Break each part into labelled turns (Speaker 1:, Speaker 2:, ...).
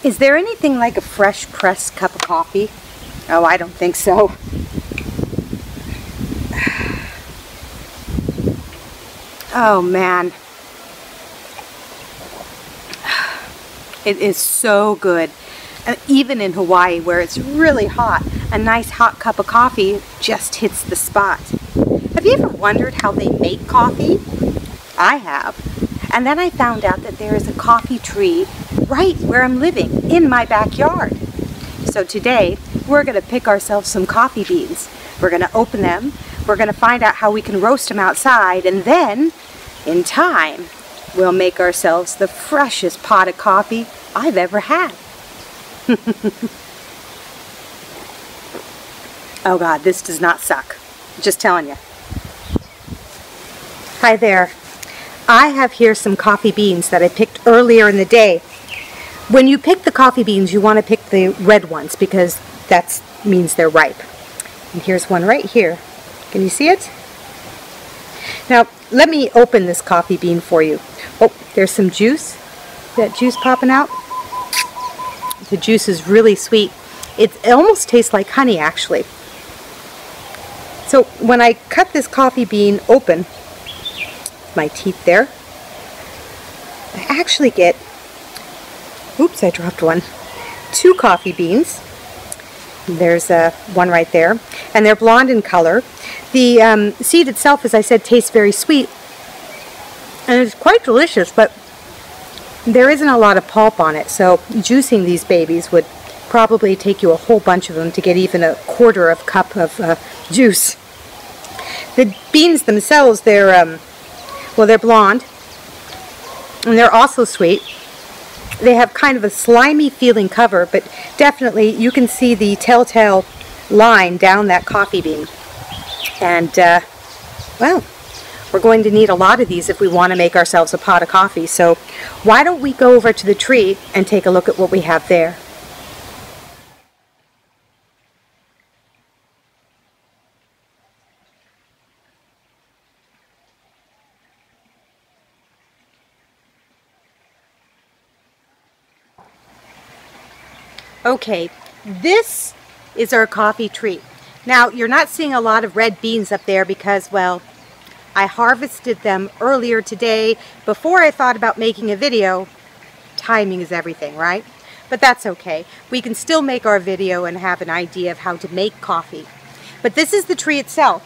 Speaker 1: Is there anything like a fresh pressed cup of coffee? Oh, I don't think so. Oh man. It is so good. And even in Hawaii where it's really hot, a nice hot cup of coffee just hits the spot. Have you ever wondered how they make coffee? I have. And then I found out that there is a coffee tree right where I'm living, in my backyard. So today, we're going to pick ourselves some coffee beans. We're going to open them, we're going to find out how we can roast them outside, and then, in time, we'll make ourselves the freshest pot of coffee I've ever had. Oh God, this does not suck. Just telling you. Hi there. I have here some coffee beans that I picked earlier in the day. When you pick the coffee beans, you want to pick the red ones because that means they're ripe. And here's one right here. Can you see it? Now, let me open this coffee bean for you. Oh, there's some juice. That juice popping out. The juice is really sweet. It almost tastes like honey, actually. So when I cut this coffee bean open, my teeth there, I actually get, oops, I dropped one, 2 coffee beans. There's one right there, and they're blonde in color. The seed itself, as I said, tastes very sweet, and it's quite delicious, but there isn't a lot of pulp on it, so juicing these babies would probably take you a whole bunch of them to get even a quarter of a cup of juice. The beans themselves, they're blonde, and they're also sweet. They have kind of a slimy feeling cover, but definitely you can see the telltale line down that coffee bean. And, well, we're going to need a lot of these if we want to make ourselves a pot of coffee. So why don't we go over to the tree and take a look at what we have there. Okay, this is our coffee tree. Now, you're not seeing a lot of red beans up there because, well, I harvested them earlier today before I thought about making a video. Timing is everything, right? But that's okay. We can still make our video and have an idea of how to make coffee. But this is the tree itself.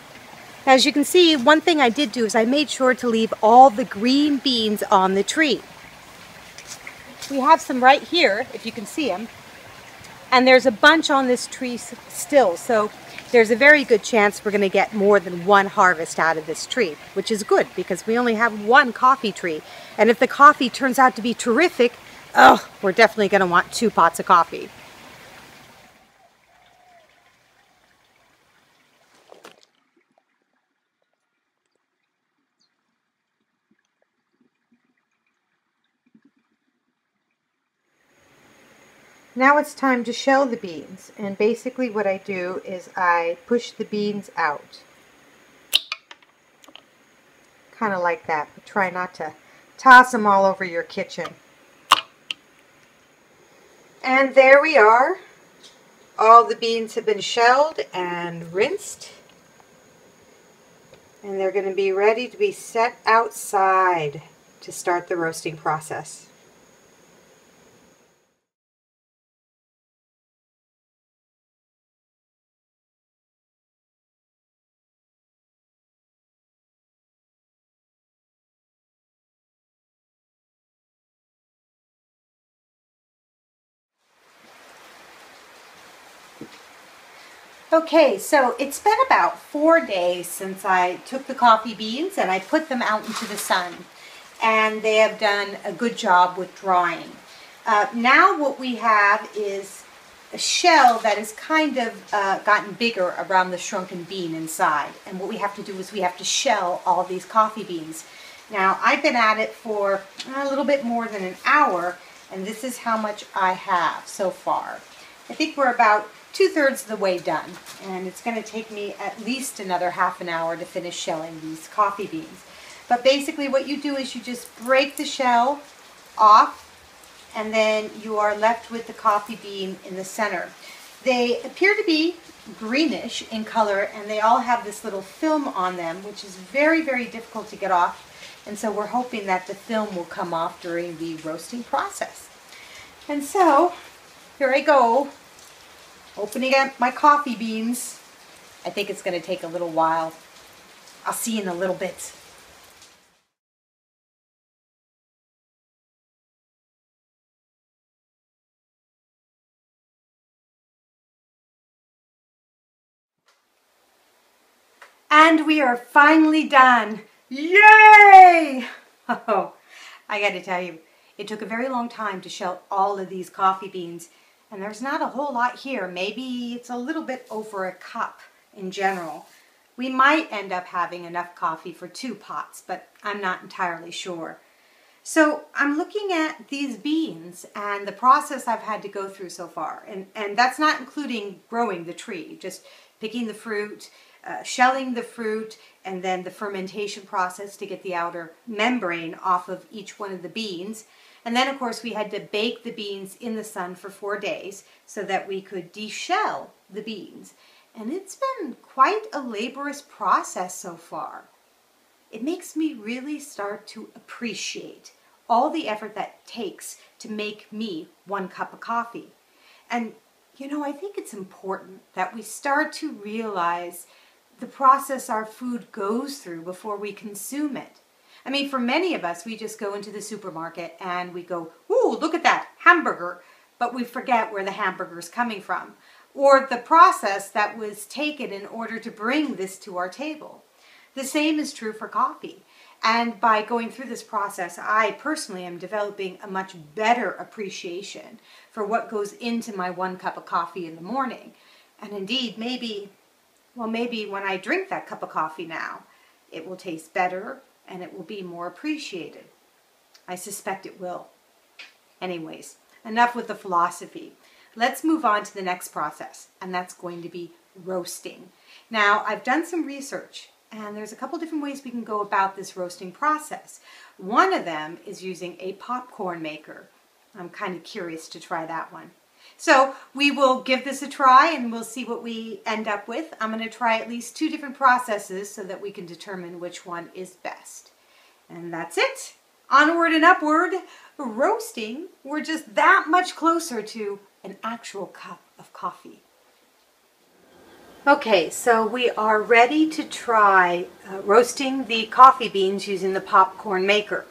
Speaker 1: As you can see, one thing I did do is I made sure to leave all the green beans on the tree. We have some right here, if you can see them. And there's a bunch on this tree still, so there's a very good chance we're going to get more than one harvest out of this tree, which is good because we only have one coffee tree. And if the coffee turns out to be terrific, oh, we're definitely going to want 2 pots of coffee. Now it's time to shell the beans, and basically what I do is I push the beans out. Kind of like that, but try not to toss them all over your kitchen. And there we are. All the beans have been shelled and rinsed. And they're going to be ready to be set outside to start the roasting process. Okay, so it's been about 4 days since I took the coffee beans and I put them out into the sun, and they have done a good job with drying. Now what we have is a shell that has kind of gotten bigger around the shrunken bean inside, and what we have to do is we have to shell all these coffee beans. Now I've been at it for a little bit more than an hour, and this is how much I have so far. I think we're about 2/3 of the way done, and it's going to take me at least another half an hour to finish shelling these coffee beans. But basically what you do is you just break the shell off and then you are left with the coffee bean in the center. They appear to be greenish in color, and they all have this little film on them, which is very, very difficult to get off. And so we're hoping that the film will come off during the roasting process. And so, here I go, opening up my coffee beans. I think it's going to take a little while. I'll see you in a little bit. And we are finally done. Yay! Oh, I got to tell you, it took a very long time to shell all of these coffee beans, and there's not a whole lot here. Maybe it's a little bit over a cup in general. We might end up having enough coffee for 2 pots, but I'm not entirely sure. So I'm looking at these beans and the process I've had to go through so far, and that's not including growing the tree, just picking the fruit, shelling the fruit, and then the fermentation process to get the outer membrane off of each one of the beans. And then, of course, we had to bake the beans in the sun for 4 days so that we could deshell the beans. And it's been quite a laborious process so far. It makes me really start to appreciate all the effort that takes to make me 1 cup of coffee. And, you know, I think it's important that we start to realize the process our food goes through before we consume it. I mean, for many of us, we just go into the supermarket and we go, ooh, look at that hamburger, but we forget where the hamburger is coming from, or the process that was taken in order to bring this to our table. The same is true for coffee. And by going through this process, I personally am developing a much better appreciation for what goes into my 1 cup of coffee in the morning. And indeed, maybe when I drink that cup of coffee now, it will taste better and it will be more appreciated. I suspect it will. Anyways, enough with the philosophy. Let's move on to the next process, and that's going to be roasting. Now, I've done some research, and there's a couple different ways we can go about this roasting process. One of them is using a popcorn maker. I'm kind of curious to try that one. So we will give this a try and we'll see what we end up with. I'm going to try at least 2 different processes so that we can determine which one is best. And that's it. Onward and upward. Roasting, we're just that much closer to an actual cup of coffee. Okay, so we are ready to try roasting the coffee beans using the popcorn maker.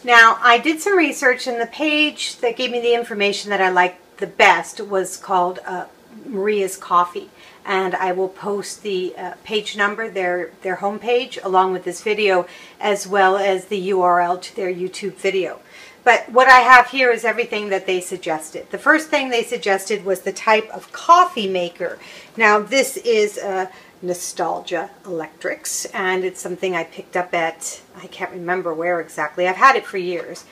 Speaker 1: Now, I did some research, and the page that gave me the information that I liked the best was called Maria's Coffee, and I will post the page number, their homepage, along with this video, as well as the URL to their YouTube video. But what I have here is everything that they suggested. The first thing they suggested was the type of coffee maker. Now, this is Nostalgia Electrics, and it's something I picked up at, I can't remember where exactly. I've had it for years.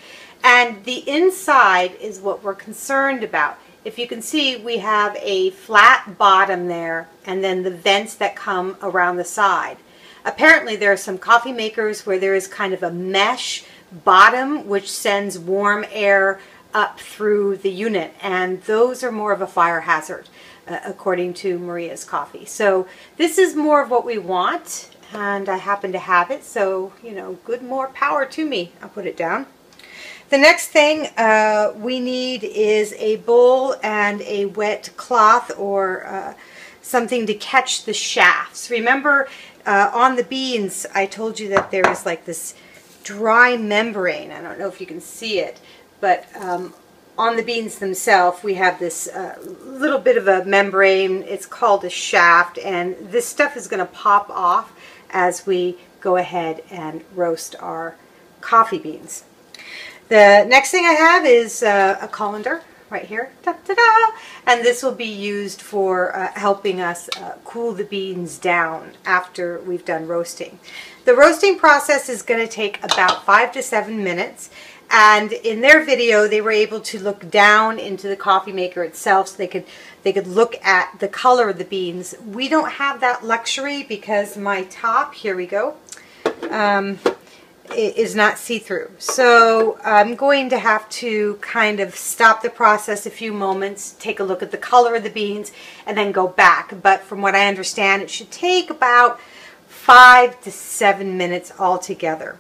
Speaker 1: And the inside is what we're concerned about. If you can see, we have a flat bottom there, and then the vents that come around the side. Apparently there are some coffee makers where there is kind of a mesh bottom which sends warm air up through the unit, and those are more of a fire hazard, according to Maria's Coffee. So this is more of what we want, and I happen to have it, so, you know, good, more power to me. I'll put it down. The next thing we need is a bowl and a wet cloth or something to catch the shafts. Remember, on the beans, I told you that there is like this dry membrane. I don't know if you can see it, but on the beans themselves, we have this little bit of a membrane. It's called a shaft, and this stuff is going to pop off as we go ahead and roast our coffee beans. The next thing I have is a colander right here, da-da-da, and this will be used for helping us cool the beans down after we've done roasting. The roasting process is going to take about 5 to 7 minutes, and in their video they were able to look down into the coffee maker itself so they could look at the color of the beans. We don't have that luxury because my top, here we go, is not see-through. So I'm going to have to kind of stop the process a few moments, take a look at the color of the beans, and then go back. But from what I understand, it should take about 5 to 7 minutes altogether.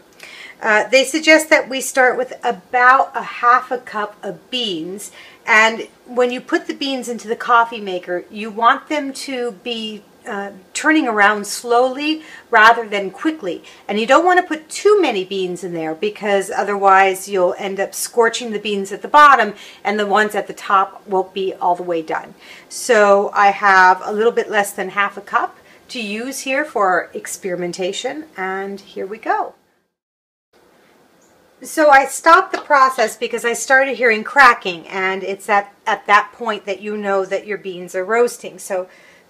Speaker 1: They suggest that we start with about a half a cup of beans, and when you put the beans into the coffee maker, you want them to be turning around slowly rather than quickly. And you don't want to put too many beans in there, because otherwise you'll end up scorching the beans at the bottom and the ones at the top won't be all the way done. So I have a little bit less than half a cup to use here for experimentation, and here we go. So I stopped the process because I started hearing cracking, and it's at that point that you know that your beans are roasting. So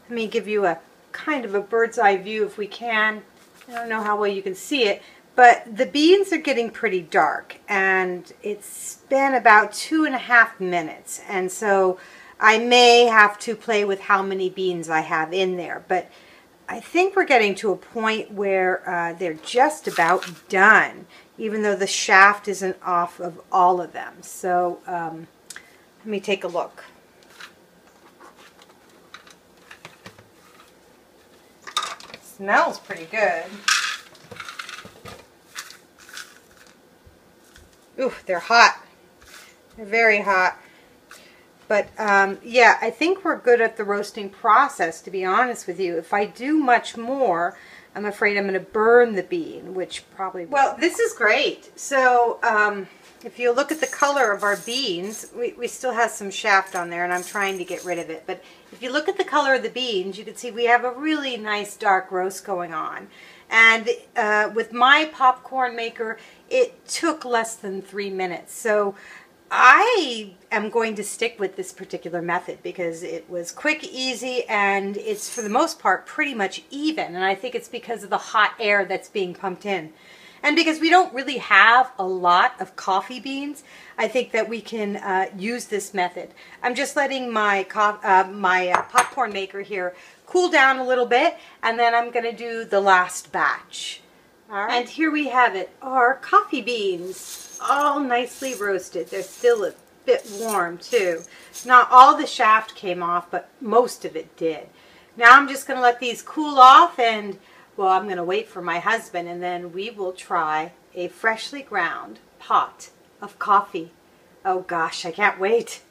Speaker 1: let me give you a kind of a bird's eye view if we can. I don't know how well you can see it, but the beans are getting pretty dark, and it's been about 2.5 minutes. And so I may have to play with how many beans I have in there, but I think we're getting to a point where they're just about done, even though the shaft isn't off of all of them. So let me take a look. Smells pretty good. Ooh, they're hot. They're very hot. But yeah, I think we're good at the roasting process, to be honest with you. If I do much more, I'm afraid I'm going to burn the bean, which probably... Well, this is great. So if you look at the color of our beans, we still have some shaft on there, and I'm trying to get rid of it. But if you look at the color of the beans, you can see we have a really nice dark roast going on. And with my popcorn maker, it took less than 3 minutes. So I am going to stick with this particular method because it was quick, easy, and it's for the most part pretty much even. And I think it's because of the hot air that's being pumped in. And because we don't really have a lot of coffee beans, I think that we can use this method. I'm just letting my popcorn maker here cool down a little bit, and then I'm going to do the last batch. All right. And here we have it, our coffee beans, all nicely roasted. They're still a bit warm too. Not all the shaft came off, but most of it did. Now I'm just going to let these cool off, and well, I'm going to wait for my husband, and then we will try a freshly ground pot of coffee. Oh gosh, I can't wait.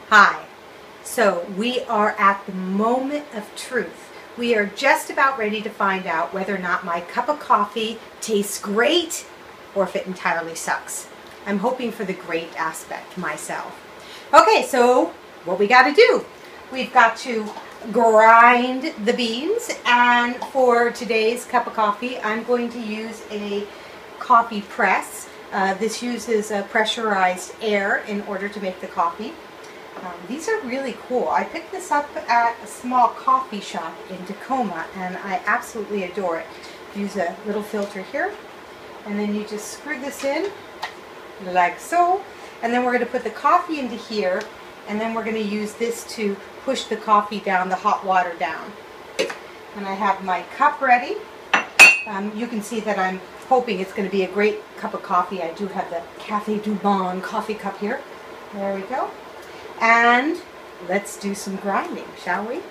Speaker 1: Hi. So we are at the moment of truth. We are just about ready to find out whether or not my cup of coffee tastes great or if it entirely sucks. I'm hoping for the great aspect myself. Okay, so what we got to do? We've got to grind the beans, and for today's cup of coffee, I'm going to use a coffee press. This uses pressurized air in order to make the coffee. These are really cool. I picked this up at a small coffee shop in Tacoma, and I absolutely adore it. Use a little filter here, and then you just screw this in like so, and then we're going to put the coffee into here, and then we're going to use this to push the coffee down, the hot water down. And I have my cup ready. You can see that I'm hoping it's going to be a great cup of coffee. I do have the Café du Monde coffee cup here. There we go. And let's do some grinding, shall we?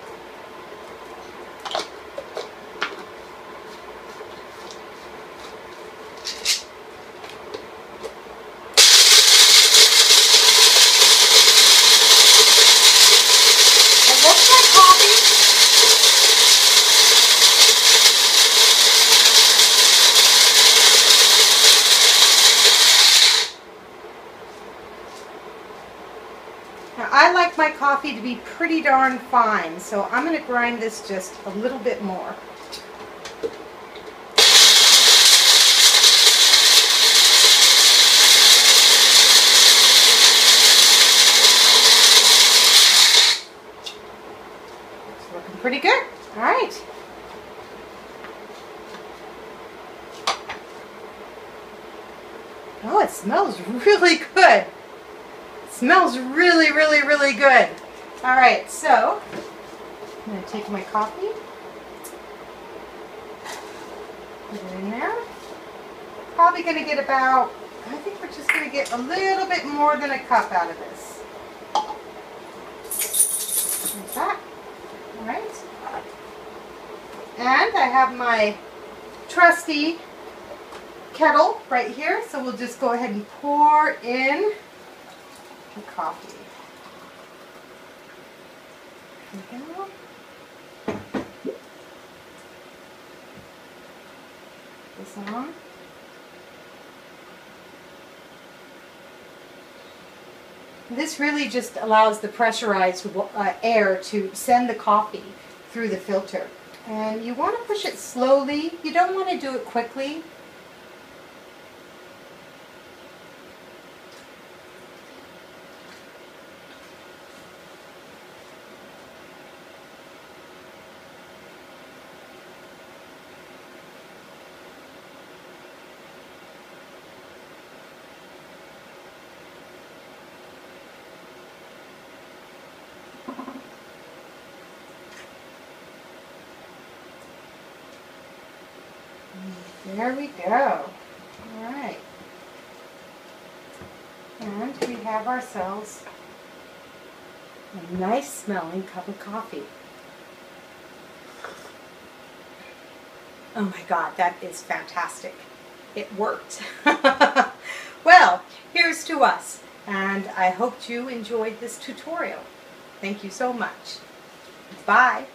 Speaker 1: Now, I like my coffee to be pretty darn fine, so I'm going to grind this just a little bit more. It's looking pretty good. All right. Oh, it smells really good. Smells really, really, really good. All right, so I'm going to take my coffee, put it in there. Probably going to get about, I think we're just going to get a little bit more than a cup out of this. Like that. All right. And I have my trusty kettle right here, so we'll just go ahead and pour in the coffee. There we go. This on. This really just allows the pressurized air to send the coffee through the filter. And you want to push it slowly. You don't want to do it quickly. There we go. All right. And we have ourselves a nice smelling cup of coffee. Oh my God, that is fantastic. It worked. Well, here's to us. And I hope you enjoyed this tutorial. Thank you so much. Bye.